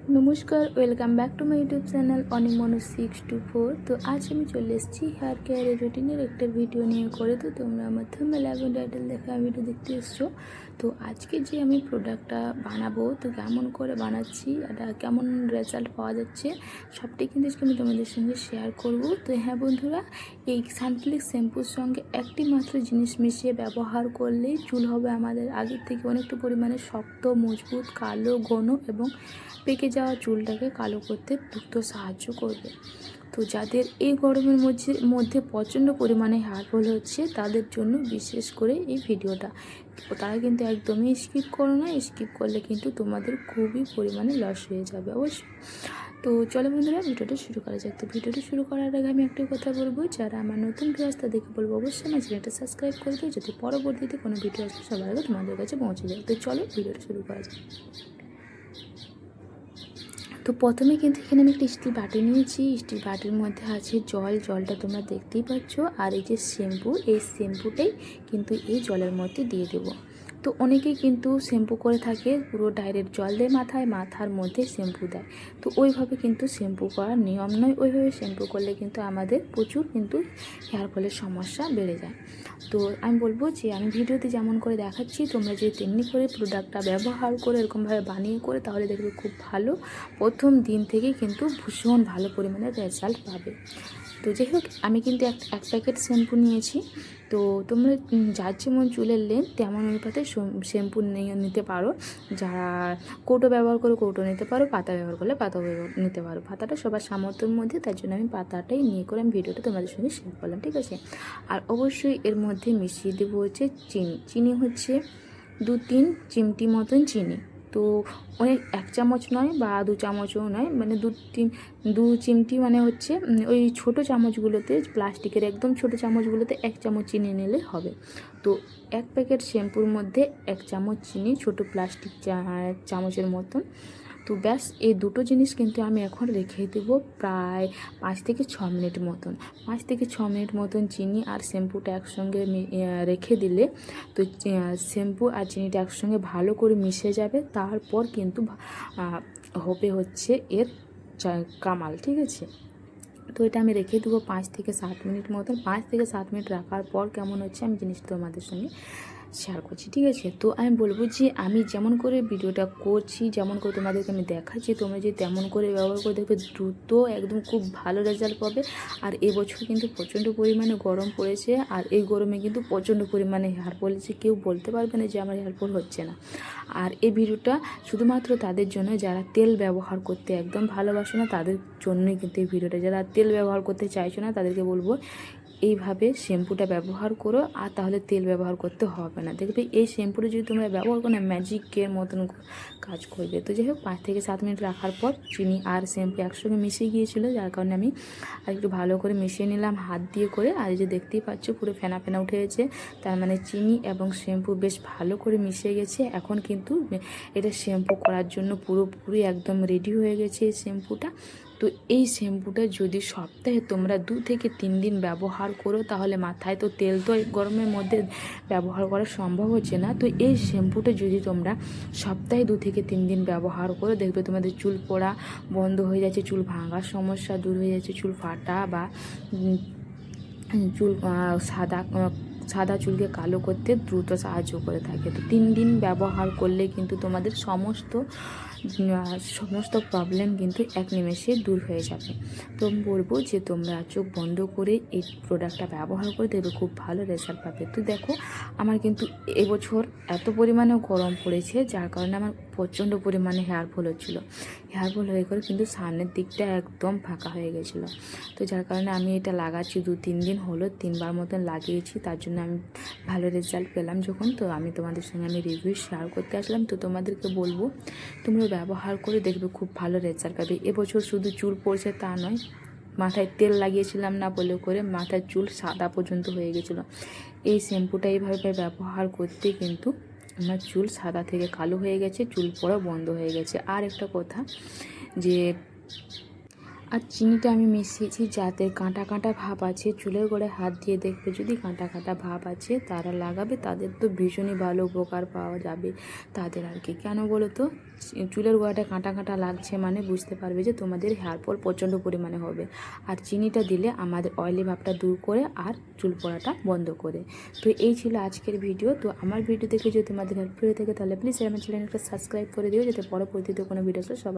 নমস্কার, welcome back to my YouTube channel অনিমনু 624। তো আজ আমি চলে এসেছি হেয়ার কেয়ারের রুটিনের একটা ভিডিও নিয়ে করে। তো তোমরা আমার থাম্বনেল এবং টাইটেল দেখে ভিডিও দেখতে এসছো। তো আজকে যে আমি প্রোডাক্টটা বানাবো, তো কেমন করে বানাচ্ছি, এটা কেমন রেজাল্ট পাওয়া যাচ্ছে, সবটাই কিন্তু আজকে আমি তোমাদের সঙ্গে শেয়ার করব। তো হ্যাঁ বন্ধুরা, এই সানফ্লিক্স শ্যাম্পুর সঙ্গে একটি মাত্র জিনিস মিশিয়ে ব্যবহার করলেই চুল হবে আমাদের আগের থেকে অনেকটা পরিমাণে শক্ত, মজবুত, কালো, ঘন এবং পেকে যাওয়া চুলটাকে কালো করতে দ্রুত সাহায্য করবে। তো যাদের এই গরমের মধ্যে প্রচণ্ড পরিমাণে হেয়ার ফল হচ্ছে, তাদের জন্য বিশেষ করে এই ভিডিওটা। তারা কিন্তু একদমই স্কিপ করো না, স্কিপ করলে কিন্তু তোমাদের খুবই পরিমাণে লস হয়ে যাবে অবশ্যই। তো চলো বন্ধুরা, ভিডিওটা শুরু করা যাক। তো ভিডিওটা শুরু করার আগে আমি একটাই কথা বলবো, যারা আমার নতুন ভিউয়ার্স তাদেরকে বলবো অবশ্যই আমার চ্যানেলটা সাবস্ক্রাইব করে দিও, যাতে পরবর্তীতে কোনো ভিডিও আসলে সবার আগে তোমাদের কাছে পৌঁছে যায়। তো চলো ভিডিওটা শুরু করা যাক। তো প্রথমে কিন্তু এখানে আমি একটা স্টিল বাটি নিয়েছি। স্টিল বাটির মধ্যে আছে জল, জলটা তোমরা দেখতেই পাচ্ছ। আর এই যে শ্যাম্পু, এই শ্যাম্পুটাই কিন্তু এই জলের মধ্যে দিয়ে দেবো। তো অনেকেই কিন্তু শ্যাম্পু করে থাকে পুরো ডাইরেক্ট জল দিয়ে মাথার মধ্যে শ্যাম্পু দেয়। তো ওইভাবে কিন্তু শ্যাম্পু করার নিয়ম নয়। ওইভাবে শ্যাম্পু করলে কিন্তু আমাদের প্রচুর কিন্তু হেয়ার ফলের সমস্যা বেড়ে যায়। তো আমি বলবো যে আমি ভিডিওতে যেমন করে দেখাচ্ছি, তোমরা যদি তেমনি করে প্রোডাক্টটা ব্যবহার করে এরকমভাবে বানিয়ে করে, তাহলে দেখবে খুব ভালো, প্রথম দিন থেকেই কিন্তু ভীষণ ভালো পরিমাণে রেজাল্ট পাবে। তো যাই হোক, আমি কিন্তু এক প্যাকেট শ্যাম্পু নিয়েছি। তো তোমরা যার যেমন চুলের লেন্থ তেমন অনুপাতে শ্যাম্পু নিতে পারো। যারা কৌটো ব্যবহার করে কৌটো নিতে পারো, পাতা ব্যবহার করলে পাতা নিতে পারো। পাতাটা সবার সামর্থ্যের মধ্যে, তার জন্য আমি পাতাটাই নিয়ে করে আমি ভিডিওটা তোমাদের সঙ্গে শেয়ার করলাম, ঠিক আছে। আর অবশ্যই এর মধ্যে মিশিয়ে দেবো হচ্ছে চিনি। চিনি হচ্ছে 2-3 চিমটি মতন চিনি। তো অনেক 1 চামচ নয় বা 2 চামচও নয়, মানে 2 চিমটি, মানে হচ্ছে ওই ছোটো চামচগুলোতে, প্লাস্টিকের একদম ছোটো চামচগুলোতে 1 চামচ চিনি নিলে হবে। তো 1 প্যাকেট শ্যাম্পুর মধ্যে 1 চামচ চিনি, ছোটো প্লাস্টিক চামচের মতন। তো ব্যাস, এই দুটো জিনিস কিন্তু আমি এখন রেখে দেবো প্রায় 5 থেকে 6 মিনিট মতন। 5 থেকে 6 মিনিট মতন চিনি আর শ্যাম্পুটা একসঙ্গে রেখে দিলে তো শ্যাম্পু আর চিনিটা একসঙ্গে ভালো করে মিশে যাবে। তারপর কিন্তু হবে হচ্ছে এর কামাল, ঠিক আছে। তো এটা আমি রেখে দেবো 5 থেকে 7 মিনিট মতন। 5 থেকে 7 মিনিট রাখার পর কেমন হচ্ছে আমি জিনিসটা তোমাদের সঙ্গে শেয়ার করছি, ঠিক আছে। তো আমি বলবো যে আমি যেমন করে ভিডিওটা করছি, যেমন করে তোমাদেরকে আমি দেখাচ্ছি, তোমরা যদি তেমন করে ব্যবহার করে দেখবে দ্রুত একদম খুব ভালো রেজাল্ট পাবে। আর এবছর কিন্তু প্রচণ্ড পরিমাণে গরম পড়েছে, আর এই গরমে কিন্তু প্রচণ্ড পরিমাণে হেয়ার ফল হচ্ছে। কেউ বলতে পারবে না যে আমার হেয়ার ফল হচ্ছে না। আর এই ভিডিওটা শুধুমাত্র তাদের জন্য যারা তেল ব্যবহার করতে একদম ভালোবাসে না, তাদের জন্যই কিন্তু এই ভিডিওটা। যারা তেল ব্যবহার করতে চাইছো না, তাদেরকে বলবো এইভাবে শ্যাম্পুটা ব্যবহার করো, আর তাহলে তেল ব্যবহার করতে হবে না। দেখবে এই শ্যাম্পুটা যদি তোমরা ব্যবহার করো না, ম্যাজিকের মতন কাজ করবে। তো যাই হোক, 5 থেকে 7 মিনিট রাখার পর চিনি আর শ্যাম্পু একসঙ্গে মিশে গিয়েছিলো, যার কারণে আমি আর একটু ভালো করে মিশিয়ে নিলাম হাত দিয়ে করে। আর এই যে দেখতেই পাচ্ছ পুরো ফেনা ফেনা উঠে গেছে, তার মানে চিনি এবং শ্যাম্পু বেশ ভালো করে মিশে গেছে। এখন কিন্তু এটা শ্যাম্পু করার জন্য পুরোপুরি একদম রেডি হয়ে গেছে এই শ্যাম্পুটা। তো এই শ্যাম্পুটা যদি সপ্তাহে তোমরা 2 থেকে 3 দিন ব্যবহার করো, তাহলে মাথায় তো তেল তো গরমের মধ্যে ব্যবহার করা সম্ভব হচ্ছে না। তো এই শ্যাম্পুটা যদি তোমরা সপ্তাহে 2 থেকে 3 দিন ব্যবহার করো, দেখবে তোমাদের চুল পড়া বন্ধ হয়ে যাচ্ছে, চুল ভাঙার সমস্যা দূর হয়ে যাচ্ছে, চুল ফাটা বা চুল সাদা চুলকে কালো করতে দ্রুত সাহায্য করে থাকে। তো 3 দিন ব্যবহার করলে কিন্তু তোমাদের সমস্ত প্রবলেম কিন্তু এক নিমেষে দূর হয়ে যাবে। তো আমি বলবো যে তোমরা চোখ বন্ধ করে এই প্রোডাক্টটা ব্যবহার করে দেখবে খুব ভালো রেজাল্ট পাবে। তো দেখো, আমার কিন্তু এবছর এত পরিমাণে গরম পড়েছে, যার কারণে আমার প্রচণ্ড পরিমাণে হেয়ার ফল হচ্ছিলো। হেয়ার ফল হয়ে করে কিন্তু সামনের দিকটা একদম ফাঁকা হয়ে গেছিলো। তো যার কারণে আমি এটা লাগাচ্ছি 2-3 দিন হলো, 3 বার মতন লাগিয়েছি। তার জন্য আমি ভালো রেজাল্ট পেলাম যখন, তো আমি তোমাদের সঙ্গে আমি রিভিউ শেয়ার করতে আসলাম। তো তোমাদেরকে বলবো তোমরা ব্যবহার করে দেখবে খুব ভালো রেজাল্ট পাবে। এবছর শুধু চুল পড়ছে তা নয়, মাথায় তেল লাগিয়েছিলাম না বলে করে মাথার চুল সাদা পর্যন্ত হয়ে গেছিলো। এই শ্যাম্পুটা এইভাবে ব্যবহার করতে কিন্তু আমার চুল সাদা থেকে কালো হয়ে গেছে, চুল পড়া বন্ধ হয়ে গেছে। আর একটা কথা, যে আর চিনিটা আমি মিশিয়েছি যাদের কাঁটা কাঁটা ভাব আছে, চুলের গোড়ায় হাত দিয়ে দেখবে যদি কাঁটা কাঁটা ভাব আছে তারা লাগাবে, তাদের তো ভীষণই ভালো উপকার পাওয়া যাবে তাদের আর কি। কেন বলো তো, চুলের গোড়াটা কাঁটা কাঁটা লাগছে মানে বুঝতে পারবে যে তোমাদের হেয়ার ফল প্রচণ্ড পরিমাণে হবে। আর চিনিটা দিলে আমাদের অয়েলি ভাবটা দূর করে আর চুল পড়াটা বন্ধ করে। তো এই ছিল আজকের ভিডিও। তো আমার ভিডিও দেখে যদি তোমাদের হেল্প হয়ে থাকে তাহলে প্লিজ আমার চ্যানেলটা সাবস্ক্রাইব করে দিও, যাতে পরবর্তীতে কোনো ভিডিও আসলে সবাই